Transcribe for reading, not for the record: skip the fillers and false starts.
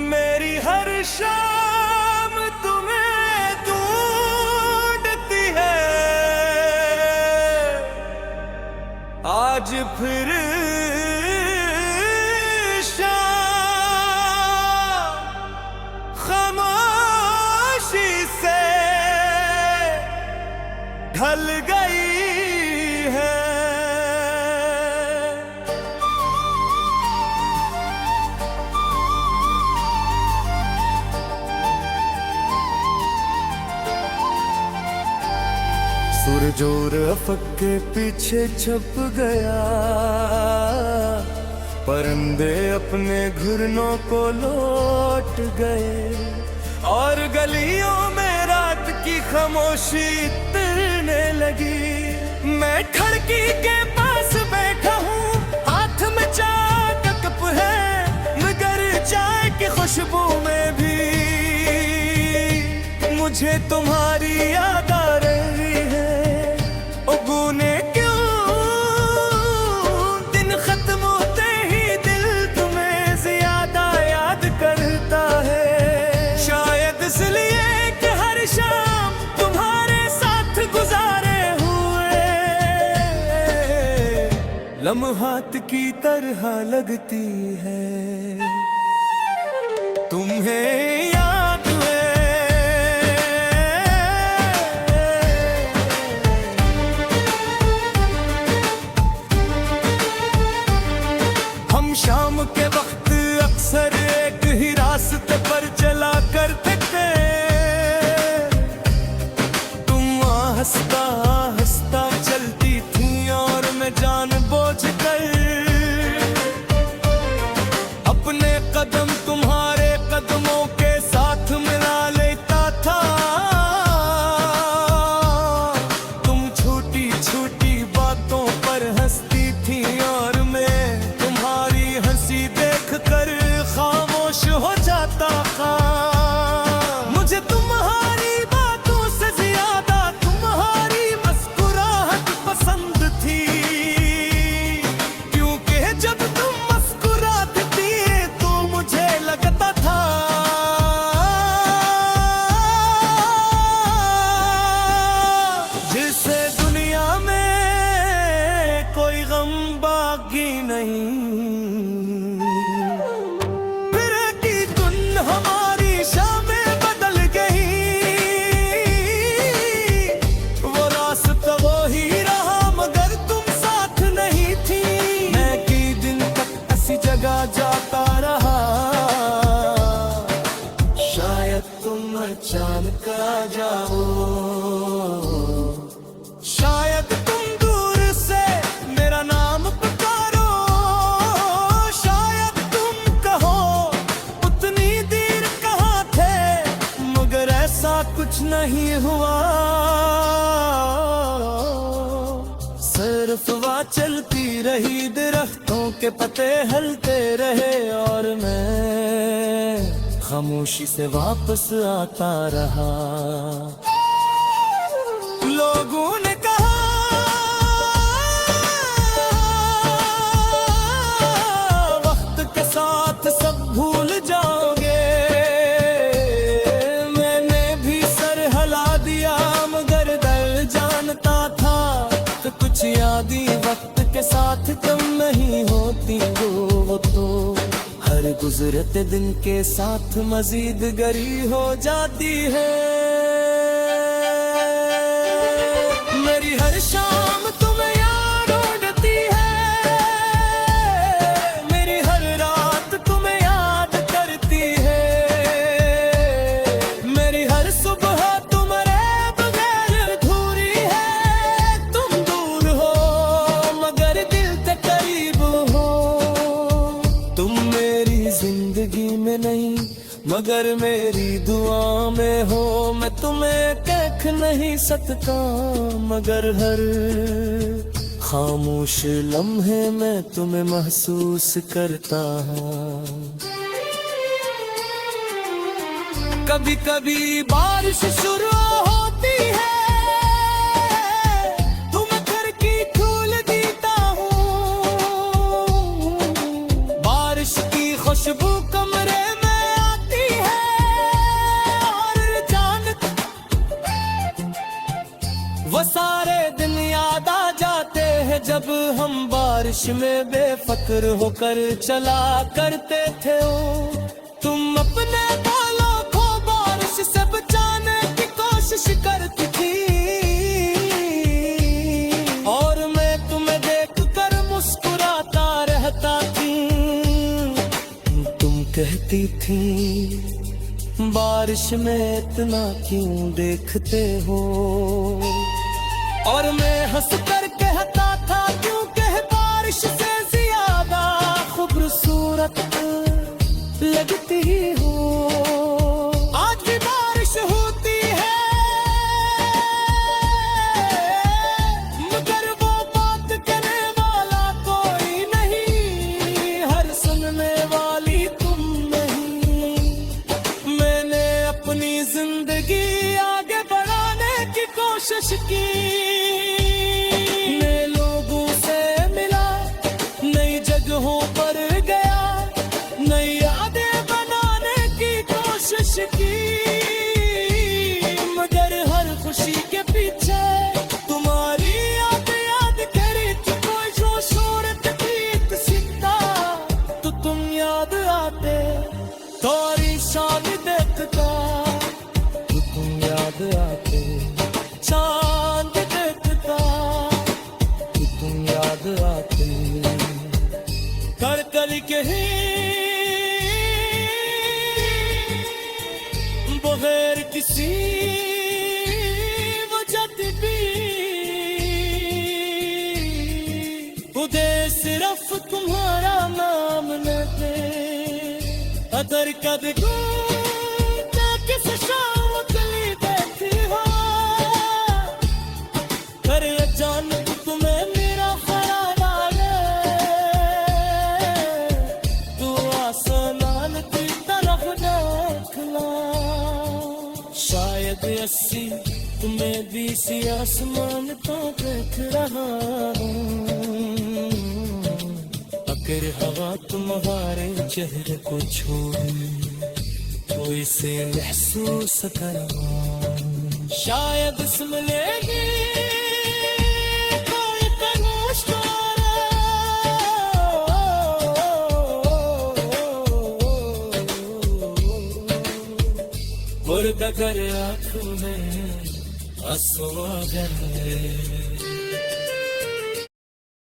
मेरी हर शाम तुम्हें ढूंढती है, आज फिर शाम खामोशी से ढल गई है। सूरज और अफक के पीछे छप गया, परिंदे अपने घुरनों को लौट गए, और गलियों में रात की खामोशी तैरने लगी। मैं खिड़की के पास बैठा हूँ, हाथ में चाय का कप है, मगर चाय की खुशबू में भी मुझे तुम्हारी याद आ रही है। उगने क्यों दिन खत्म होते ही दिल तुम्हें ज्यादा याद करता है। शायद इसलिए कि हर शाम तुम्हारे साथ गुजारे हुए लम्हात की तरह लगती है। तुम्हें याद है शाम के वक्त अक्सर एक ही रास्ते पर चला करते थे। तुम हंसता हंसता चलती थी और मैं जानबूझकर अपने कदम तुम्हारे कदमों के साथ मिला लेता था। तुम छोटी छोटी बातों पर हंसती थी और मैं हंसी देखकर खामोश हो जाता था। मुझे तुम्हारी बातों से ज्यादा तुम्हारी मुस्कुराहट पसंद थी, क्योंकि जब तुम मुस्कुराती थी तो मुझे लगता था जिसे दुनिया में कोई गम बाकी नहीं। हमारी शामें बदल गई, वो रास्ता वो ही रहा मगर तुम साथ नहीं थी। मैं कई दिन तक ऐसी जगह जाता रहा, शायद तुम अचानक आ जाओ। शायद तुम दूर से मेरा नाम पुकारो, शायद तुम कहो कुछ नहीं हुआ। सिर्फ वो चलती रही, दरख्तों के पत्ते हिलते रहे और मैं खामोशी से वापस आता रहा। लोगों ने कहा वक्त के साथ सब भूल जाओगे, कुछ यादें वक्त के साथ कम नहीं होती। वो तो हर गुजरते दिन के साथ मजीद गरी हो जाती है। मेरी हर शाम तुम्हें याद ढूंढती है, मेरी हर रात तुम्हें याद करती है, मेरी हर सुबह नहीं मगर मेरी दुआ में हो। मैं तुम्हें कह नहीं सकता मगर हर खामोश लम्हे में तुम्हें महसूस करता हूँ। कभी कभी बारिश शुरू होती है, तुम्हें घर की खोल देता हूँ। जब हम बारिश में बेफिक्र होकर चला करते थे तुम अपने बालों को बारिश से बचाने की कोशिश करती थी, और मैं तुम्हें देखकर मुस्कुराता रहता थी। तुम कहती थी बारिश में इतना क्यों देखते हो, और मैं हंस कर कहता था क्योंकि बारिश से ज्यादा खूबसूरत लगती हो। आज भी बारिश होती है मगर वो बात करने वाला कोई नहीं, हर सुनने वाली तुम नहीं। मैंने अपनी जिंदगी आगे बढ़ाने की कोशिश की, मैं लोगों से मिला, नई जगहों पर गया, नई यादें बनाने की कोशिश की, मगर हर खुशी के पीछे तुम्हारी याद करी थी। कोई जो सूरत गीत सीखता तो तुम याद आते, थोड़ी शान देखता तो तुम याद आते, चांद देखता तो तुम याद आते। कल के ही बगैर किसी वजह भी उदय सिर्फ तुम्हारा नाम लेते, अदर कद किस शाम गली बैठी हो, कर जान तुम्हें मेरा ख्याल आए, तू आसमान की तरफ देखना, शायद 80 तुम्हें 20 आसमान तो देख रहा हूँ, अगर हवा तुम्हारे चेहरे को छोड़े तो इसे महसूस करना, शायद सुन लेगी कोई खामोश और अगर आँखों में आंसू आ गए